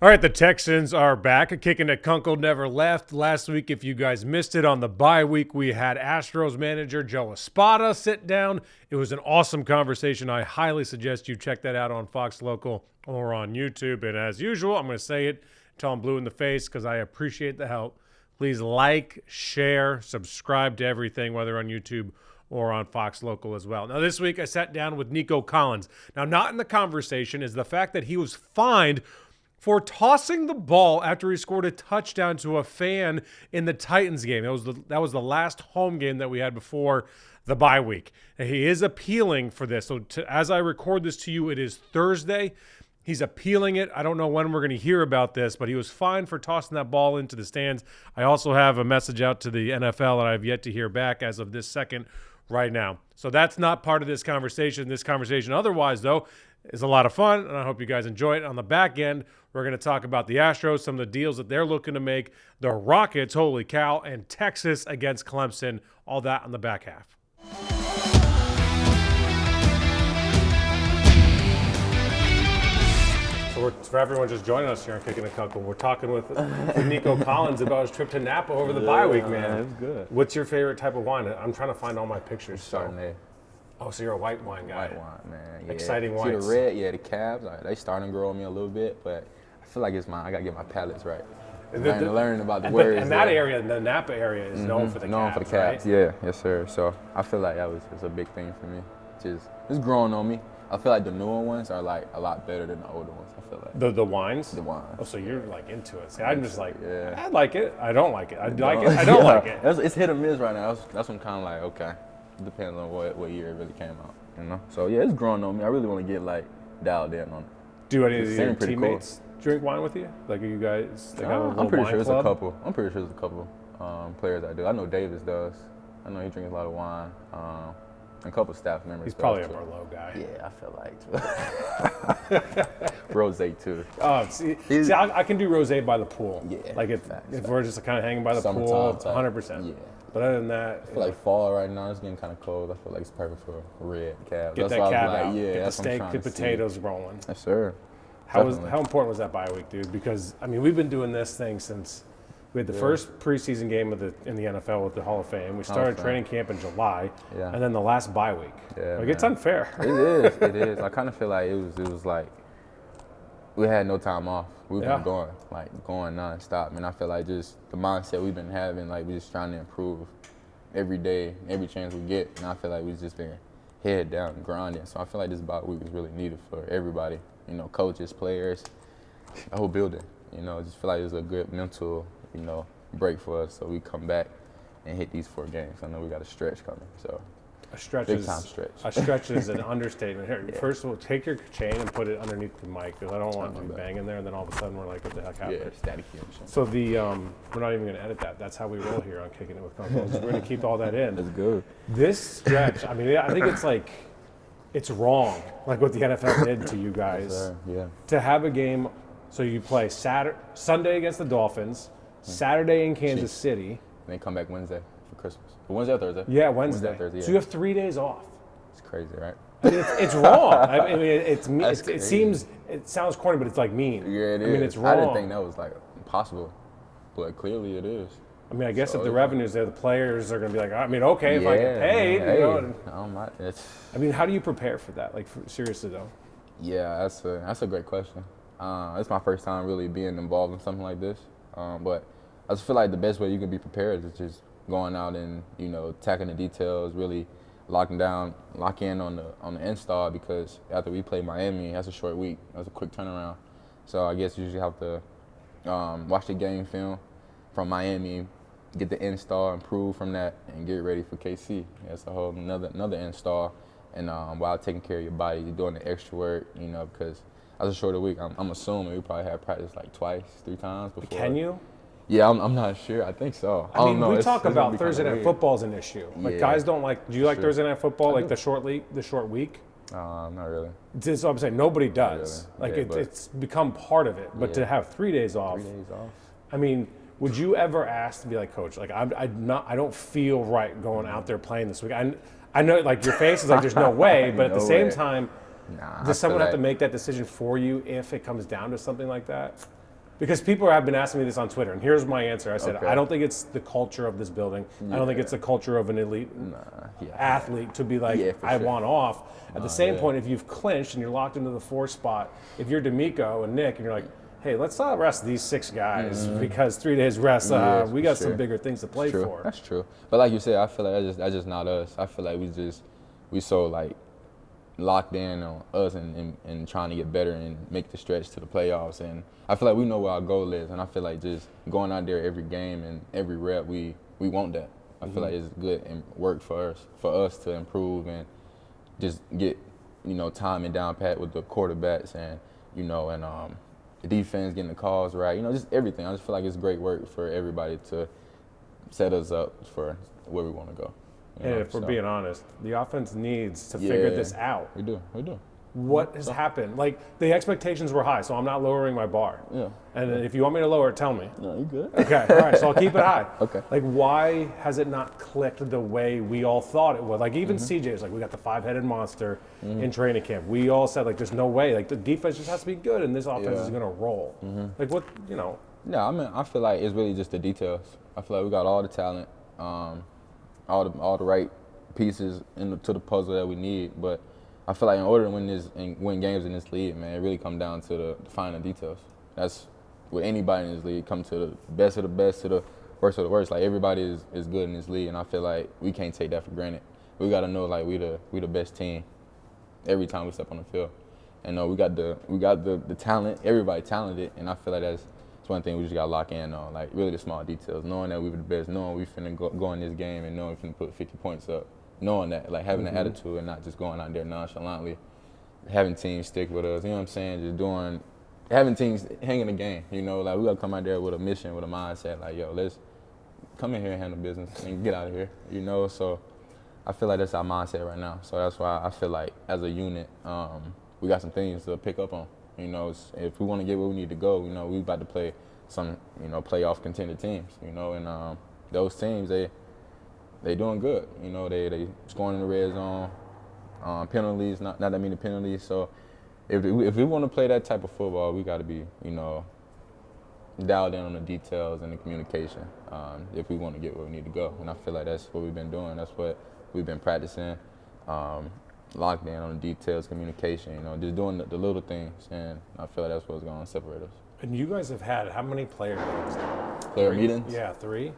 All right, the Texans are back. Kicking at Kunkel never left. Last week, if you guys missed it, on the bye week, we had Astros manager Joe Espada sit down. It was an awesome conversation. I highly suggest you check that out on Fox Local or on YouTube. And as usual, I'm going to say it until I'm blue in the face because I appreciate the help. Please like, share, subscribe to everything, whether on YouTube or on Fox Local as well. Now, this week, I sat down with Nico Collins. Now, not in the conversation is the fact that he was fined for tossing the ball after he scored a touchdown to a fan in the Titans game. That was the last home game that we had before the bye week. And he is appealing for this. So as I record this to you, it is Thursday. He's appealing it. I don't know when we're going to hear about this, but he was fined for tossing that ball into the stands. I also have a message out to the NFL that I've yet to hear back as of this second right now. So that's not part of this conversation. This conversation otherwise, though, is a lot of fun, and I hope you guys enjoy it. On the back end, we're going to talk about the Astros, some of the deals that they're looking to make, the Rockets, holy cow, and Texas against Clemson, all that on the back half. So for everyone just joining us here on Kickin' at Kunkel, we're talking with Nico Collins about his trip to Napa over the bye week, man. That's good. What's your favorite type of wine? I'm trying to find all my pictures. Chardonnay. Oh, so you're a white wine guy. White wine, man. Yeah. Exciting See wines. the red, the calves, they starting to grow on me a little bit, but I feel like it's mine. I got to get my palates right. Learning about the words. And that area, the Napa area, is known for the calves, known for the calves, right? yeah. Yes, sir. So I feel like that was a big thing for me. It's growing on me. I feel like the newer ones are like a lot better than the older ones. I feel like the wines. The wines. Oh, so you're like into it. See, I'm just like, yeah. I like it. I don't like it. I like it. I don't like it. It's hit or miss right now. That's what I'm kind of like. Okay, depends on what year it really came out. You know. So yeah, it's growing on me. I really want to get like dialed in on it. Do any of your teammates drink wine with you? Like, are you guys? They got a little I'm pretty wine sure club? it's a couple. I'm pretty sure there's a couple players I do. I know Davis does. I know he drinks a lot of wine. A couple staff members. He's probably a Merlot guy. Yeah, I feel like rosé too. Oh, see, I can do rosé by the pool. Yeah. Like if we're just kind of hanging by the pool, 100%. Yeah. But other than that, I feel like fall right now. It's getting kind of cold. I feel like it's perfect for red cab. Get that's that cab like, out. Yeah, get the that's steak, the potatoes rolling. Yes, sir. How important was that bye week, dude? Because I mean, we've been doing this thing since we had the first preseason game in the NFL with the Hall of Fame. We started training camp in July, and then the last bye week. Yeah, like, it's unfair. It is. It is. I kind of feel like it was like we had no time off. We've been going nonstop. And I feel like just the mindset we've been having, like we're just trying to improve every day, every chance we get. And I feel like we've just been head down and grinding. So I feel like this bye week is really needed for everybody. You know, coaches, players, the whole building. You know, I just feel like it's a good mental, break for us. So we come back and hit these 4 games. I know we got a stretch coming. So big time stretch. A stretch is an understatement. Here, first of all, take your chain and put it underneath the mic because I don't want you banging there, and then all of a sudden we're like, what the heck happened? Yeah, static. So we're not even going to edit that. That's how we roll here on Kicking It with Kunkel. We're going to keep all that in. That's good. This stretch, I mean, I think it's wrong, like what the NFL did to you guys. Yeah. To have a game, so you play Sunday against the Dolphins, Saturday in Kansas City. And then come back Wednesday for Christmas. Wednesday or Thursday? Yeah, Wednesday. Thursday, yeah. So you have 3 days off. It's crazy, right? I mean, it's wrong. I mean, it sounds corny, but it's like mean. Yeah, it is. I mean, it's wrong. I didn't think that was like impossible, but clearly it is. I mean, I guess if the revenue's there, the players are going to be like, I mean, okay, if I get paid. I mean, how do you prepare for that? Like, seriously though. Yeah, that's a great question. It's my first time really being involved in something like this, but I just feel like the best way you can be prepared is just going out and tackling the details, really lock in on the install, because after we play Miami, that's a short week. That's a quick turnaround. So I guess you usually have to watch the game film from Miami, get the install, improve from that, and get ready for KC. That's a whole another install. And while taking care of your body, you're doing the extra work, because that's a shorter week. I'm assuming we probably had practice like 2-3 times before. Can you? Yeah, I'm not sure. I think so. I mean, we talk about Thursday night football as an issue. Like, guys don't like. Do you like Thursday night football, like the short week? Not really. That's what I'm saying. Nobody does. Really. Like, it's become part of it. But to have 3 days off. 3 days off. I mean, would you ever ask to be like, Coach, like I don't feel right going out there playing this week. I know, like, your face is like, there's no way. But at the same time, does someone have to make that decision for you if it comes down to something like that? Because people have been asking me this on Twitter, and here's my answer. I said, Okay. I don't think it's the culture of this building. I don't think it's the culture of an elite athlete to be like, I want off. At the same point, if you've clinched and you're locked into the 4 spot, if you're D'Amico and Nick and you're like, hey, let's not rest these 6 guys because 3 days rest, we got some bigger things to play for. That's true. But like you said, I feel like that's just not us. I feel like we so like locked in on us and trying to get better and make the stretch to the playoffs. And I feel like we know where our goal is. And I feel like just going out there every game and every rep, we want that. I feel like it's good and work for us to improve and just get, timing down pat with the quarterbacks and, the defense getting the calls right, just everything. I just feel like it's great work for everybody to set us up for where we want to go. And if we're being honest, the offense needs to figure this out. We do. What has happened? Like, the expectations were high, so I'm not lowering my bar. Yeah. And if you want me to lower it, tell me. No, you good. Okay, all right, so I'll keep it high. Okay. Like, why has it not clicked the way we all thought it would? Like, even CJ was like, we got the 5-headed monster in training camp. We all said, like, there's no way. Like, the defense just has to be good, and this offense is going to roll. Like, what, No, I mean, I feel like it's really just the details. I feel like we got all the talent, all the right pieces to the puzzle that we need, but I feel like in order to win games in this league, man, it really comes down to the finer details. That's with anybody in this league, come to the best of the best to the worst of the worst. Like, everybody is good in this league, and I feel like we can't take that for granted. We got to know, like, we the best team every time we step on the field. And we got the talent, everybody talented, and I feel like that's one thing we just got to lock in on, like, really the small details, knowing that we were the best, knowing we finna go in this game and knowing we finna put 50 points up, knowing that, like, having the attitude and not just going out there nonchalantly, having teams stick with us, you know what I'm saying, just having teams hanging the game, like, we got to come out there with a mission, with a mindset, like, yo, let's come in here and handle business and get out of here, so I feel like that's our mindset right now. So that's why I feel like as a unit, we got some things to pick up on. If we want to get where we need to go, we about to play some, playoff contender teams, and those teams, they doing good. They scoring in the red zone, penalties, not that many penalties. So if we want to play that type of football, we got to be, dialed in on the details and the communication if we want to get where we need to go. And I feel like that's what we've been doing. That's what we've been practicing. Locked in on the details, communication, just doing the little things, and I feel like that's what's going to separate us. And you guys have had how many player meetings now? Player meetings? Yeah, 3.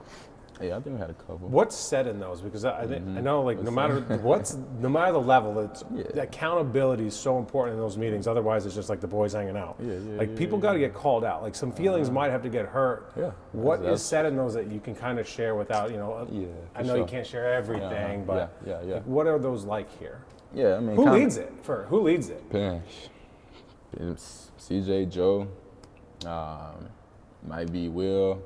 Yeah, I think we had a couple. What's said in those? Because I know, like, no matter the level, the accountability is so important in those meetings. Otherwise, it's just like the boys hanging out. People got to get called out. Like, some feelings might have to get hurt. Yeah. What is said in those that you can kind of share without, I know you can't share everything, but like, what are those like here? Yeah, I mean, who leads it? It's CJ, Joe, might be Will,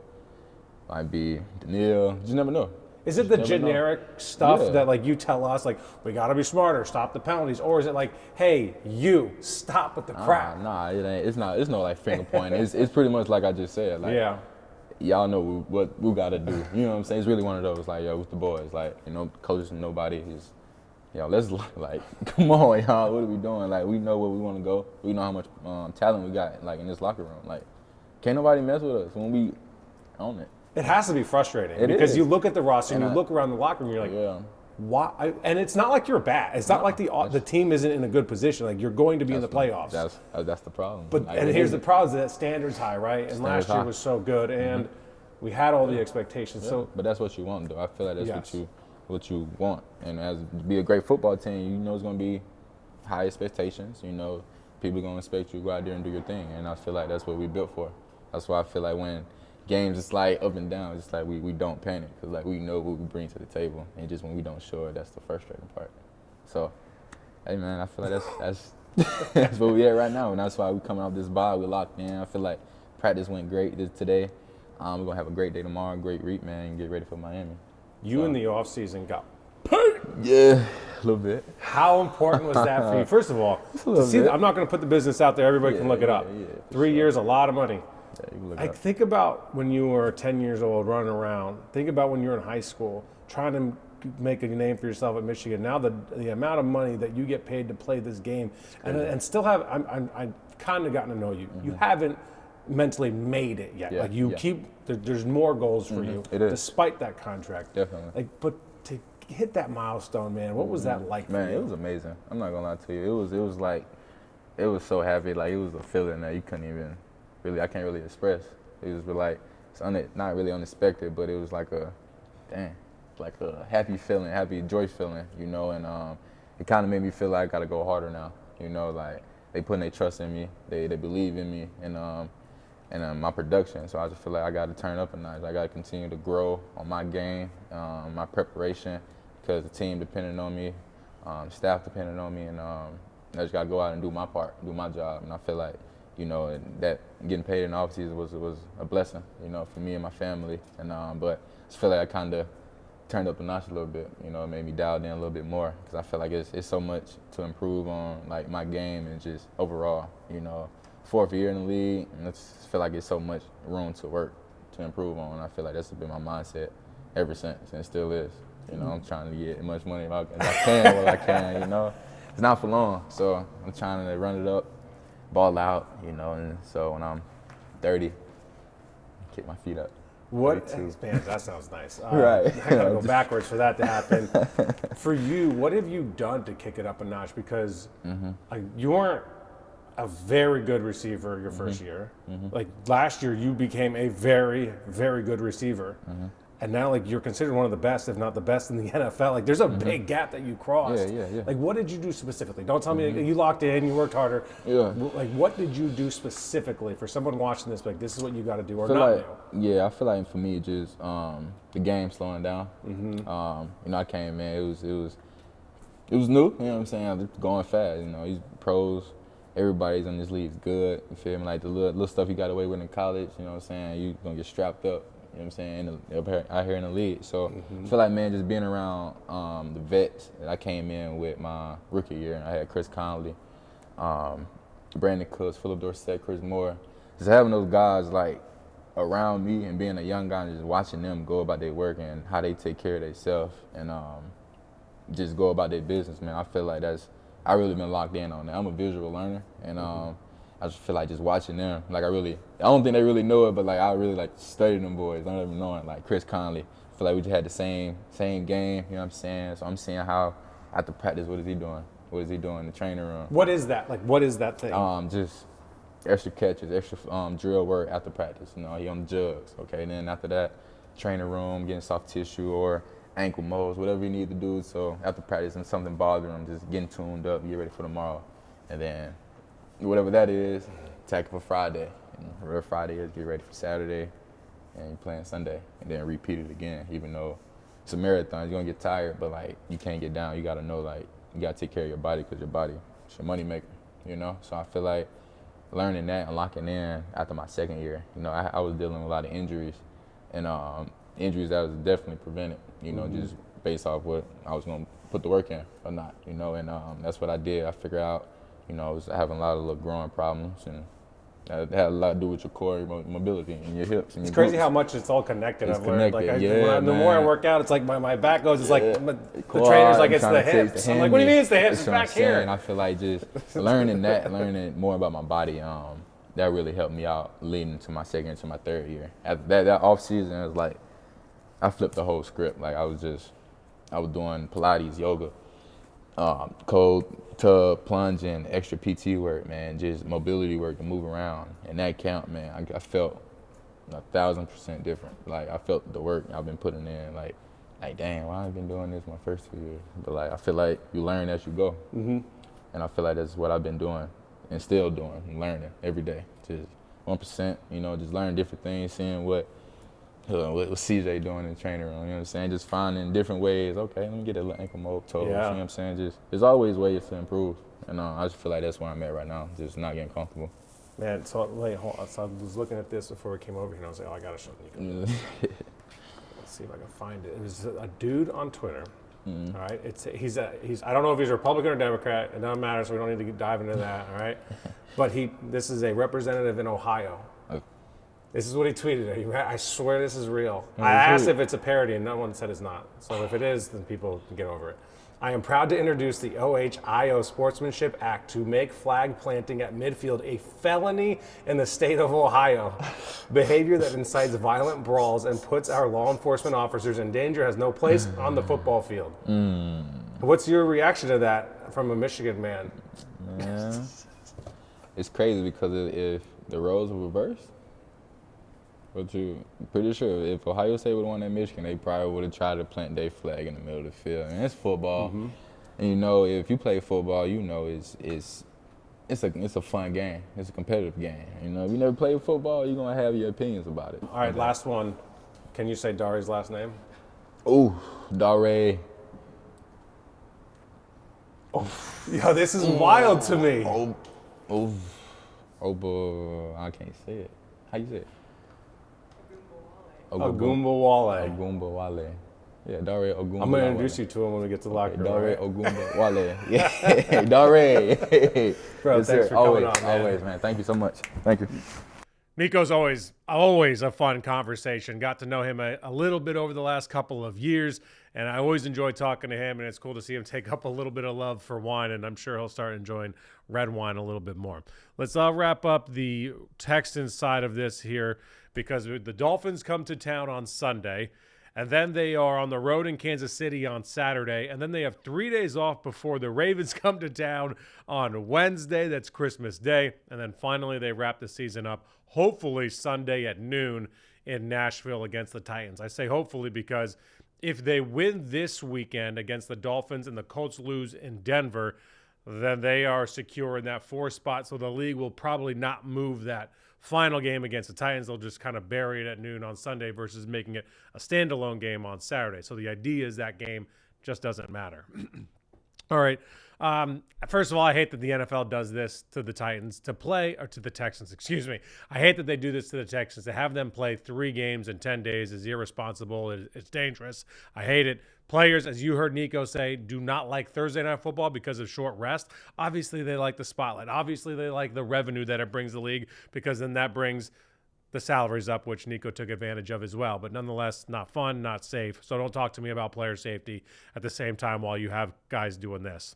might be Daniil. You never know. Is it the generic stuff that, like, you tell us, like, we got to be smarter, stop the penalties, or is it like, hey, you stop with the crap? Nah, it ain't. It's no like finger pointing. it's pretty much like I just said. Like, y'all know what we got to do. You know what I'm saying? It's really one of those, like, yo, with the boys, like, coaches and nobody is. Yo, let's, like, come on, y'all. What are we doing? Like, we know where we want to go. We know how much talent we got, like, in this locker room. Like, can't nobody mess with us when we own it. It has to be frustrating because you look at the roster and you look around the locker room and you're like, why? And it's not like you're bad. It's not like the team isn't in a good position. Like, you're going to be in the playoffs. That's the problem. But like, and here's the problem: is that standard's high, right? And last year was so good, and we had all the expectations. So, but that's what you want, though. I feel like that's what you want. And as to be a great football team, it's going to be high expectations. People are going to expect you to go out there and do your thing. And I feel like that's what we built for. That's why I feel like when games is like up and down, it's like we don't panic because, like, we know what we bring to the table. And just when we don't show it, that's the frustrating part. So, hey, man, I feel like that's that's where we at right now. And that's why we coming off this bye. We locked in. I feel like practice went great today. We're going to have a great day tomorrow, great week, man, and get ready for Miami. You in the offseason got paid. Yeah, a little bit. How important was that for you? First of all, I'm not going to put the business out there. Everybody can look it up. 3 years, a lot of money. Yeah, you can look Like, think about when you were 10 years old running around. Think about when you're in high school trying to make a name for yourself at Michigan. Now the amount of money that you get paid to play this game and still have – I've kind of gotten to know you. You haven't mentally made it yet. Yeah, Like you yeah. keep, there's more goals for you, It is. despite that contract. Definitely. Like, but to hit that milestone, man, what was that like Man, for you? it was amazing. I'm not gonna lie to you. It was like, it was so happy. Like, it was a feeling that you couldn't even really, I can't really express. It was like, not really unexpected, but it was like like a happy feeling, happy joy feeling, you know. And it kind of made me feel like I gotta go harder now, you know. Like, they putting their trust in me, they believe in me, and my production. So I just feel like I got to turn up a notch. I got to continue to grow on my game, my preparation, because the team depending on me, staff depending on me, and I just got to go out and do my part, do my job. And I feel like, you know, and that getting paid in the offseason was a blessing, you know, for me and my family. And but I just feel like I kind of turned up the notch a little bit, you know. It made me dial in a little bit more, because I feel like it's so much to improve on, like my game and just overall, you know. 4th year in the league, and I just feel like it's so much room to work, to improve on. And I feel like that's been my mindset ever since, and it still is. You know, I'm trying to get as much money as I can while I can, you know. It's not for long, so I'm trying to run it up, ball out, you know, and so when I'm 30, kick my feet up. What, 32. man, that sounds nice. Right. I gotta go backwards for that to happen. For you, what have you done to kick it up a notch? Because like, you weren't a very good receiver your first year. Like, last year you became a very, very good receiver. And now, like, you're considered one of the best, if not the best in the NFL. Like, there's a big gap that you crossed. Yeah. Like, what did you do specifically? Don't tell me you locked in, you worked harder. Yeah. Like, what did you do specifically for someone watching this? Like, this is what you got to do or feel not like, do. Yeah, I feel like for me, just the game slowing down. You know, I came in, it was new. You know what I'm saying? I was going fast. You know, these pros, everybody's in this league is good. You feel me? Like the little stuff you got away with in college. You know what I'm saying? You gonna get strapped up. You know what I'm saying? Out here in the league. So I feel like, man, just being around the vets that I came in with my rookie year, and I had Chris Conley, Brandon Cooks, Philip Dorsett, Chris Moore. Just having those guys like around me and being a young guy and just watching them go about their work and how they take care of themselves and just go about their business, man. I feel like I really been locked in on that. I'm a visual learner, and I just feel like just watching them, like I don't think they really know it, but like I really like study them boys. I don't even know it. Like Chris Conley, I feel like we just had the same game, you know what I'm saying? So I'm seeing how after practice, what is he doing? What is he doing in the training room? What is that? Like, what is that thing? Just extra catches, extra drill work after practice. You know, he on the jugs, okay? And then after that, training room, getting soft tissue or ankle molds, whatever you need to do. So after practice and something bothering him, just getting tuned up, get ready for tomorrow. And then whatever that is, tackle for Friday. And real Friday is get ready for Saturday, and you're playing Sunday. And then repeat it again, even though it's a marathon. You're going to get tired, but, like, you can't get down. You got to know, like, you got to take care of your body, because your body is your money maker, you know? So I feel like learning that and locking in after my second year, you know, I was dealing with a lot of injuries, and injuries that was definitely prevented, you know, just based off what I was going to put the work in or not, you know, and that's what I did. I figured out, you know, I was having a lot of little growing problems, and it had a lot to do with your core, your mobility, and your hips. And it's your crazy glutes. how much it's all connected. It's I've learned. Like, connected. the more I work out, it's like my back goes. It's like the Quad, trainer's like, it's trying the to take hips. the I'm like, what do you mean it's the hips? That's It's what I'm back here. saying. I feel like just learning more about my body, that really helped me out leading to my second to my third year. At that off season, it was like I flipped the whole script. Like I was doing Pilates, yoga, cold tub, plunging, extra PT work, man, just mobility work to move around. And that camp, man, I felt 1,000% different. Like I felt the work I've been putting in. Like dang, why I've been doing this my first 2 years? But like I feel like you learn as you go, and I feel like that's what I've been doing and still doing, and learning every day. Just 1%, you know, just learning different things, seeing what CJ doing in the training room, you know what I'm saying? Just finding different ways. Okay, let me get a little ankle mold, toes, you know what I'm saying? Just there's always ways to improve, and I just feel like that's where I'm at right now, just not getting comfortable. Man, so wait, hold on. So I was looking at this before we came over here, and I was like, oh, I gotta show Nico. Let's see if I can find it. It was a dude on Twitter. All right, he's I don't know if he's a Republican or Democrat. It doesn't matter, so we don't need to dive into that. All right, but this is a representative in Ohio. This is what he tweeted. I swear this is real. I asked if it's a parody, and no one said it's not. So if it is, then people can get over it. I am proud to introduce the OHIO Sportsmanship Act to make flag planting at midfield a felony in the state of Ohio. Behavior that incites violent brawls and puts our law enforcement officers in danger has no place on the football field. What's your reaction to that from a Michigan man? Yeah. It's crazy because if the roles were reversed, but you pretty sure if Ohio State would have won at Michigan, they probably would have tried to plant their flag in the middle of the field. And it's football, and you know if you play football, you know it's a fun game. It's a competitive game. You know if you never played football, you're gonna have your opinions about it. All right, last one. Can you say Dare's last name? Ooh, Dare. Yo, this is wild to me. I can't say it. How you say it? Ogunbowale. Yeah, Dare Ogunbowale. I'm going to introduce you to him when we get to the locker room. Dare Ogunbowale. Yeah, Dare. Bro, yes, thanks sir. for coming on, man. Always, man. Thank you so much. Thank you. Nico's always a fun conversation. Got to know him a little bit over the last couple of years, and I always enjoy talking to him, and it's cool to see him take up a little bit of love for wine, and I'm sure he'll start enjoying red wine a little bit more. Let's wrap up the Texans side of this here, because the Dolphins come to town on Sunday, and then they are on the road in Kansas City on Saturday, and then they have 3 days off before the Ravens come to town on Wednesday. That's Christmas Day, and then finally they wrap the season up, hopefully Sunday at noon in Nashville against the Titans. I say hopefully because if they win this weekend against the Dolphins and the Colts lose in Denver, then they are secure in that 4th spot, so the league will probably not move that final game against the Titans. They'll just kind of bury it at noon on Sunday versus making it a standalone game on Saturday. So the idea is that game just doesn't matter. All right. First of all, I hate that the NFL does this to the Texans, excuse me. I hate that they do this to the Texans. To have them play 3 games in 10 days is irresponsible. It's dangerous. I hate it. Players, as you heard Nico say, do not like Thursday Night Football because of short rest. Obviously, they like the spotlight. Obviously, they like the revenue that it brings the league, because then that brings the salaries up, which Nico took advantage of as well. But nonetheless, not fun, not safe. So don't talk to me about player safety at the same time while you have guys doing this.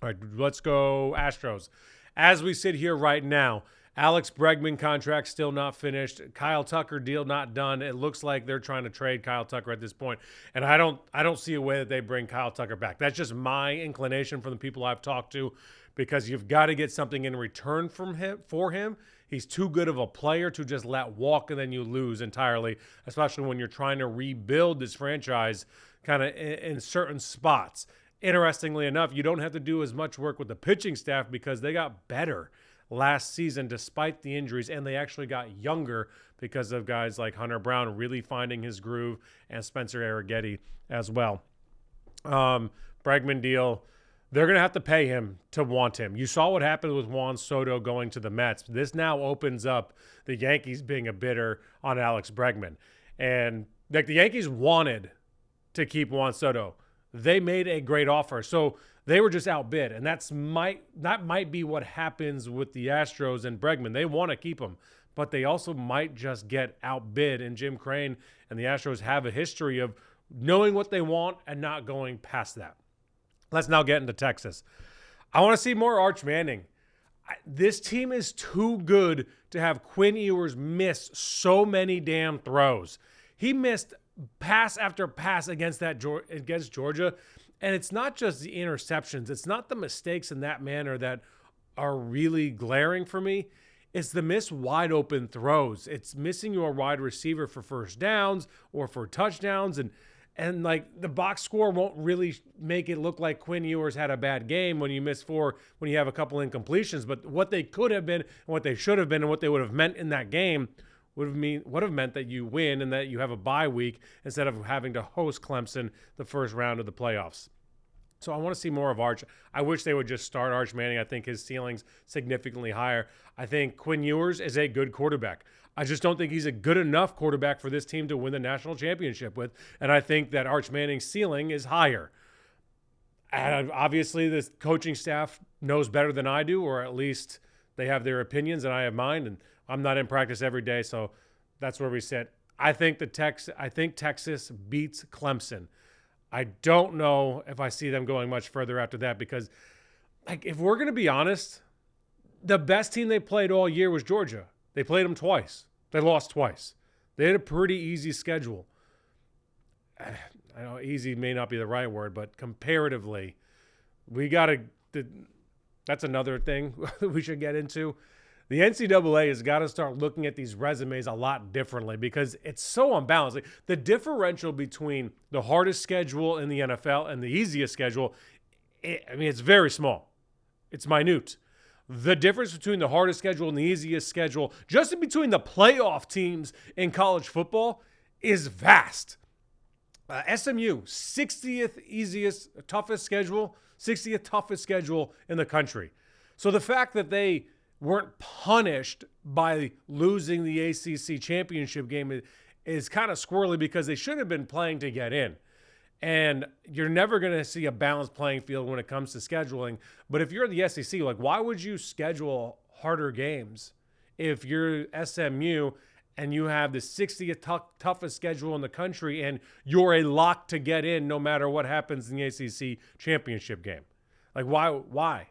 All right, let's go Astros. As we sit here right now, Alex Bregman contract still not finished. Kyle Tucker deal not done. It looks like they're trying to trade Kyle Tucker at this point. And I don't see a way that they bring Kyle Tucker back. That's just my inclination from the people I've talked to, because you've got to get something in return for him. He's too good of a player to just let walk and then you lose entirely, especially when you're trying to rebuild this franchise kind of in certain spots. Interestingly enough, you don't have to do as much work with the pitching staff because they got better last season despite the injuries, and they actually got younger because of guys like Hunter Brown really finding his groove and Spencer Arrighetti as well. Bregman deal, they're going to have to pay him to want him. You saw what happened with Juan Soto going to the Mets. This now opens up the Yankees being a bidder on Alex Bregman. And like, the Yankees wanted to keep Juan Soto. They made a great offer. So they were just outbid. And that might be what happens with the Astros and Bregman. They want to keep him, but they also might just get outbid. And Jim Crane and the Astros have a history of knowing what they want and not going past that. Let's now get into Texas. I want to see more Arch Manning. This team is too good to have Quinn Ewers miss so many damn throws. He missed pass after pass against Georgia, and it's not just the interceptions. It's not the mistakes in that manner that are really glaring for me. It's the missed wide open throws. It's missing your wide receiver for first downs or for touchdowns, and like, the box score won't really make it look like Quinn Ewers had a bad game when you miss 4, when you have a couple incompletions. But what they could have been, and what they should have been, and what they would have meant in that game would have meant that you win and that you have a bye week instead of having to host Clemson the first round of the playoffs. So I want to see more of Arch. I wish they would just start Arch Manning. I think his ceiling's significantly higher. I think Quinn Ewers is a good quarterback. I just don't think he's a good enough quarterback for this team to win the national championship with. And I think that Arch Manning's ceiling is higher. And obviously, the coaching staff knows better than I do, or at least they have their opinions and I have mine. And I'm not in practice every day, so that's where we sit. I think Texas beats Clemson. I don't know if I see them going much further after that because, like, if we're going to be honest, the best team they played all year was Georgia. They played them twice. They lost twice. They had a pretty easy schedule. I know easy may not be the right word, but comparatively, we got to – that's another thing we should get into. The NCAA has got to start looking at these resumes a lot differently because it's so unbalanced. Like, the differential between the hardest schedule in the NFL and the easiest schedule, it's very small. It's minute. The difference between the hardest schedule and the easiest schedule, just in between the playoff teams in college football, is vast. SMU, 60th easiest, toughest schedule, 60th toughest schedule in the country. So the fact that they weren't punished by losing the ACC championship game is kind of squirrely because they should have been playing to get in. And you're never going to see a balanced playing field when it comes to scheduling. But if you're the SEC, like, why would you schedule harder games if you're SMU and you have the 60th toughest schedule in the country and you're a lock to get in no matter what happens in the ACC championship game? Like, why?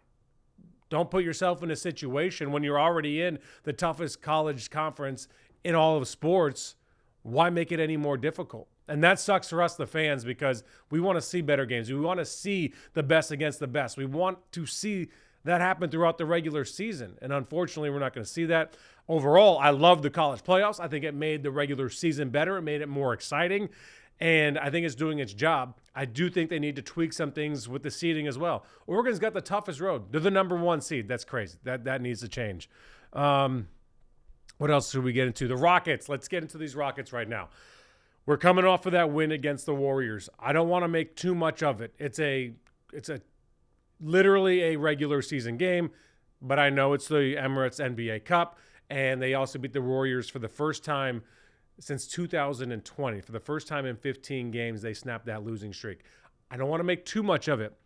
Don't put yourself in a situation when you're already in the toughest college conference in all of sports. Why make it any more difficult? And that sucks for us, the fans, because we want to see better games. We want to see the best against the best. We want to see that happen throughout the regular season. And unfortunately, we're not going to see that. Overall, I love the college playoffs. I think it made the regular season better. It made it more exciting. And I think it's doing its job. I do think they need to tweak some things with the seeding as well. Oregon's got the toughest road. They're the number one seed. That's crazy. That needs to change. What else should we get into? The Rockets. Let's get into these Rockets right now. We're coming off of that win against the Warriors. I don't want to make too much of it. It's a literally a regular season game, but I know it's the Emirates NBA Cup, and they also beat the Warriors for the first time since 2020. For the first time in 15 games, they snapped that losing streak. I don't want to make too much of it,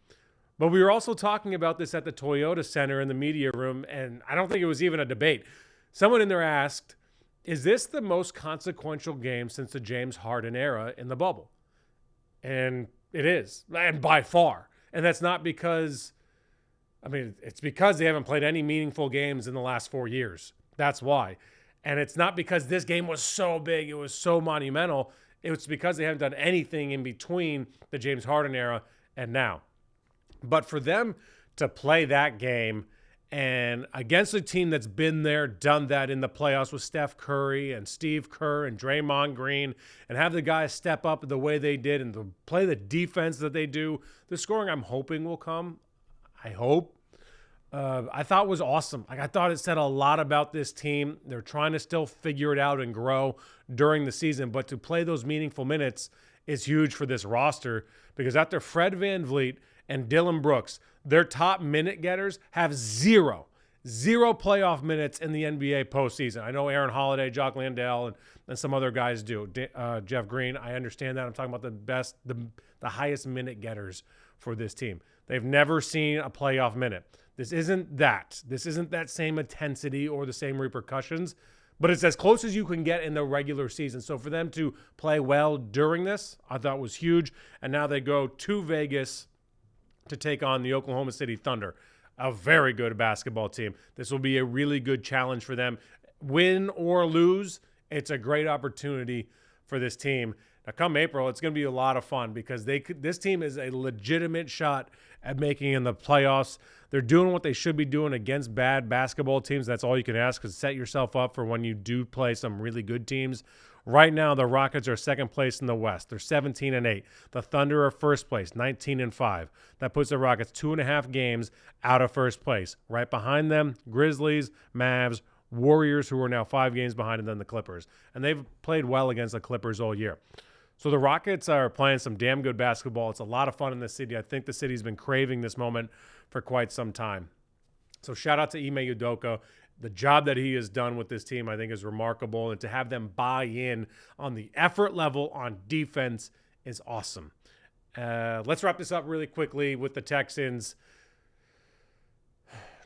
but we were also talking about this at the Toyota Center in the media room, and I don't think it was even a debate. Someone in there asked, is this the most consequential game since the James Harden era in the bubble? And it is, and by far. And that's not because, it's because they haven't played any meaningful games in the last 4 years. That's why. And it's not because this game was so big, it was so monumental. It's because they haven't done anything in between the James Harden era and now. But for them to play that game and against a team that's been there, done that in the playoffs with Steph Curry and Steve Kerr and Draymond Green, and have the guys step up the way they did and to play the defense that they do, the scoring I'm hoping will come. I hope. I thought was awesome. I thought it said a lot about this team. They're trying to still figure it out and grow during the season, but to play those meaningful minutes is huge for this roster because after Fred VanVleet and Dylan Brooks, their top minute getters have zero playoff minutes in the NBA postseason. I know Aaron Holiday, Jock Landale, and some other guys do. Jeff Green, I understand that. I'm talking about the highest minute getters for this team. They've never seen a playoff minute. This isn't that. This isn't that same intensity or the same repercussions, but it's as close as you can get in the regular season. So for them to play well during this, I thought was huge. And now they go to Vegas to take on the Oklahoma City Thunder, a very good basketball team. This will be a really good challenge for them. Win or lose, it's a great opportunity for this team. Now, come April, it's going to be a lot of fun because this team is a legitimate shot at making in the playoffs. They're doing what they should be doing against bad basketball teams. That's all you can ask, is set yourself up for when you do play some really good teams. Right now, the Rockets are second place in the West. They're 17-8. The Thunder are first place, 19-5. That puts the Rockets 2.5 games out of first place. Right behind them, Grizzlies, Mavs, Warriors, who are now 5 games behind, and then the Clippers. And they've played well against the Clippers all year. So the Rockets are playing some damn good basketball. It's a lot of fun in the city. I think the city's been craving this moment for quite some time. So shout out to Ime Udoka. The job that he has done with this team, I think, is remarkable. And to have them buy in on the effort level on defense is awesome. Let's wrap this up really quickly with the Texans.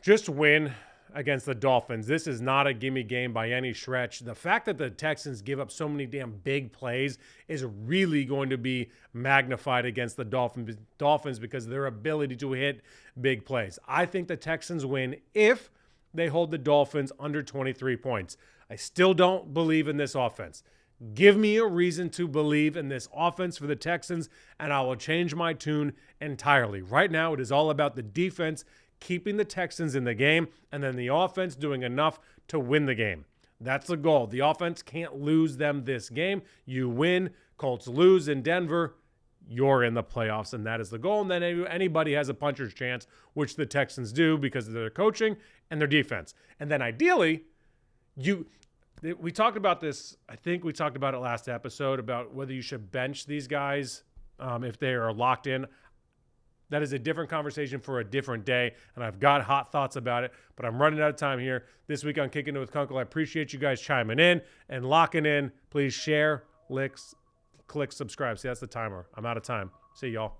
Just win. against the Dolphins. This is not a gimme game by any stretch. The fact that the Texans give up so many damn big plays is really going to be magnified against the Dolphins because of their ability to hit big plays. I think the Texans win if they hold the Dolphins under 23 points. I still don't believe in this offense. Give me a reason to believe in this offense for the Texans, and I will change my tune entirely. Right now, it is all about the defense keeping the Texans in the game, and then the offense doing enough to win the game. That's the goal. The offense can't lose them this game. You win, Colts lose in Denver, you're in the playoffs, and that is the goal. And then anybody has a puncher's chance, which the Texans do because of their coaching and their defense. And then ideally, we talked about this, I think we talked about it last episode, about whether you should bench these guys if they are locked in. That is a different conversation for a different day, and I've got hot thoughts about it, but I'm running out of time here this week on Kickin' It with Kunkel. I appreciate you guys chiming in and locking in. Please share, click subscribe. See, that's the timer. I'm out of time. See y'all.